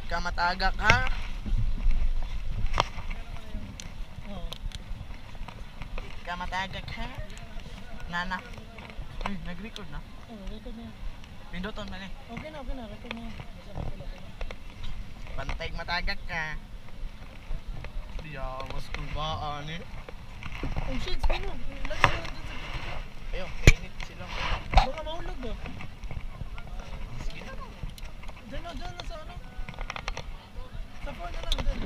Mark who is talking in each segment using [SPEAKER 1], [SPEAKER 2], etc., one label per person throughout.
[SPEAKER 1] ka matagak ha. Di ka matagak ha. Nana. Ay, nag-record na?
[SPEAKER 2] Oo, record na yan.
[SPEAKER 1] Pinduton na
[SPEAKER 2] Okay na, record na yan.
[SPEAKER 1] Pantay matagak ka. Di awas kung baan eh.
[SPEAKER 2] Oh shit, spin mo. Lagi na lang dyan sa video.
[SPEAKER 1] Ayun, kainit sila.
[SPEAKER 2] Baka mahulog ba?
[SPEAKER 1] Sige na.
[SPEAKER 2] Dyan na sa ano? Sa phone na lang, dyan.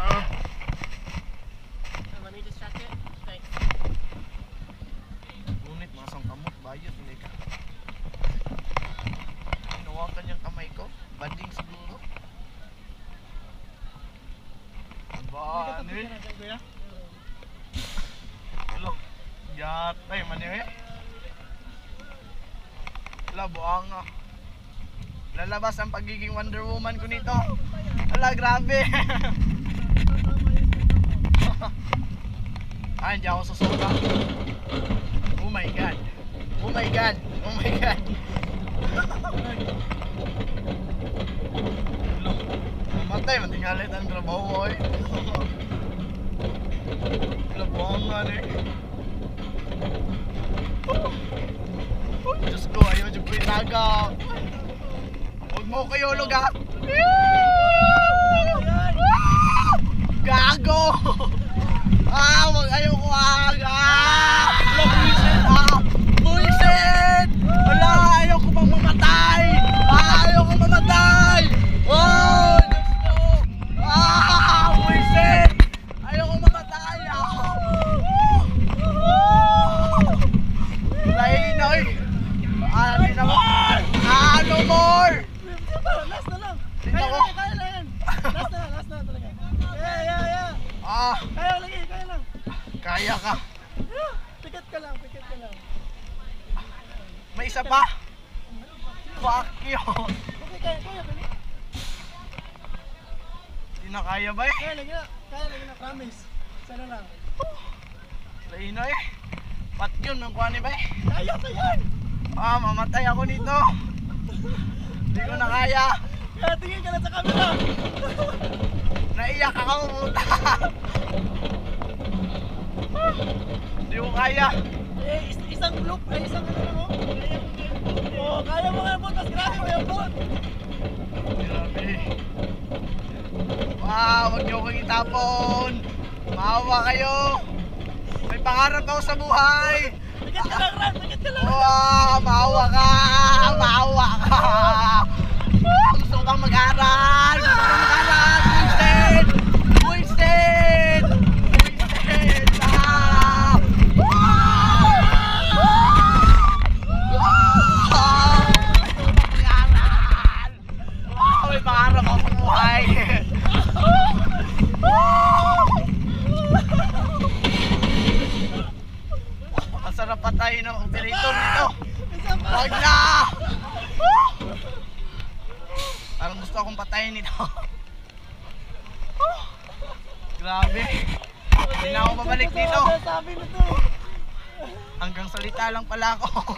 [SPEAKER 2] Okay. Want me to start it? Thanks.
[SPEAKER 1] Ngunit, mga sangkamot, bayot, hindi ka. Hinawakan yung kamay ko. Banding siguro. Baan eh. Hello. Yatay, maniwe. Wala, buanga. Lalabas ang pagiging Wonder Woman ko nito. Wala, grabe. Ay, hindi ako susuka. Oh my god. Oh my god. Oh my god. Hello. Mamatay, matingalit ang trabaho eh. Wala, buanga eh. Diyos ko, ayaw dyan ko itagak. Huwag mo kayo ulog ha. Gago! Ayaw ko buisit! Wala, ayaw ko bang mamatay! Ayaw ko mamatay! Oh! Diyos ko! Buisit! Ayaw ko mamatay! Lainoy! No more! No more!
[SPEAKER 2] Last na lang!
[SPEAKER 1] Tingnan ko.
[SPEAKER 2] Kaya na yan! Last na talaga. Yeah! Kaya lang!
[SPEAKER 1] Kaya ka!
[SPEAKER 2] Pikat ka lang!
[SPEAKER 1] May isa pa! Fuck you!
[SPEAKER 2] Okay, kaya.
[SPEAKER 1] Hindi na kaya ba eh?
[SPEAKER 2] Kaya lagi na, promise. Sana lang.
[SPEAKER 1] Lainoy! Pat yun, ang kuha ni ba eh?
[SPEAKER 2] Kaya pa yan!
[SPEAKER 1] Mamatay ako nito! Hindi ko na kaya!
[SPEAKER 2] Kaya tingin ka na sa camera!
[SPEAKER 1] Naiyak ako puta! Hindi ko kaya!
[SPEAKER 2] Isang loop ay isang ano lang oh! Kaya mo nga bot! Mas grabe mo yung bot!
[SPEAKER 1] Grabe! Huwag niyo akong itapon! Maawa kayo! May pangarap ako sa buhay!
[SPEAKER 2] Pikat ka lang, Ram! Pikat ka lang!
[SPEAKER 1] Maawa ka! Gusto ko bang mag-aral! Buisit! May pangarap ako sa buhay! Ang sarap patayin ng operator nito! Huwag na! Parang gusto akong patayin nito. Grabe. Hindi na ako babalik dito.
[SPEAKER 2] Sabi nito.
[SPEAKER 1] Hanggang salita lang pala ako.